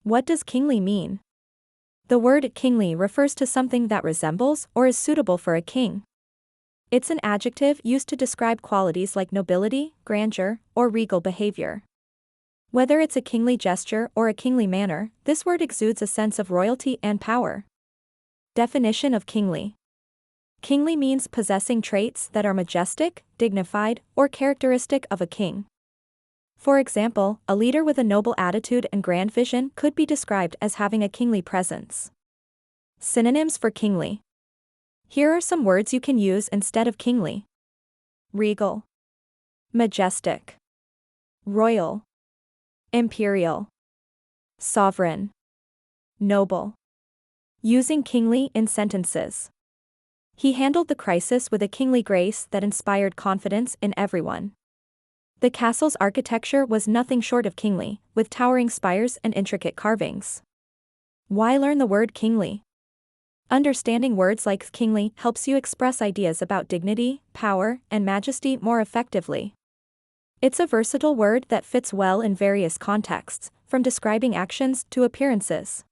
What does kingly mean? The word kingly refers to something that resembles or is suitable for a king. It's an adjective used to describe qualities like nobility, grandeur, or regal behavior. Whether it's a kingly gesture or a kingly manner, this word exudes a sense of royalty and power. Definition of kingly. Kingly means possessing traits that are majestic, dignified, or characteristic of a king. For example, a leader with a noble attitude and grand vision could be described as having a kingly presence. Synonyms for kingly. Here are some words you can use instead of kingly. Regal, majestic, royal, imperial, sovereign, noble. Using kingly in sentences. He handled the crisis with a kingly grace that inspired confidence in everyone. The castle's architecture was nothing short of kingly, with towering spires and intricate carvings. Why learn the word kingly? Understanding words like kingly helps you express ideas about dignity, power, and majesty more effectively. It's a versatile word that fits well in various contexts, from describing actions to appearances.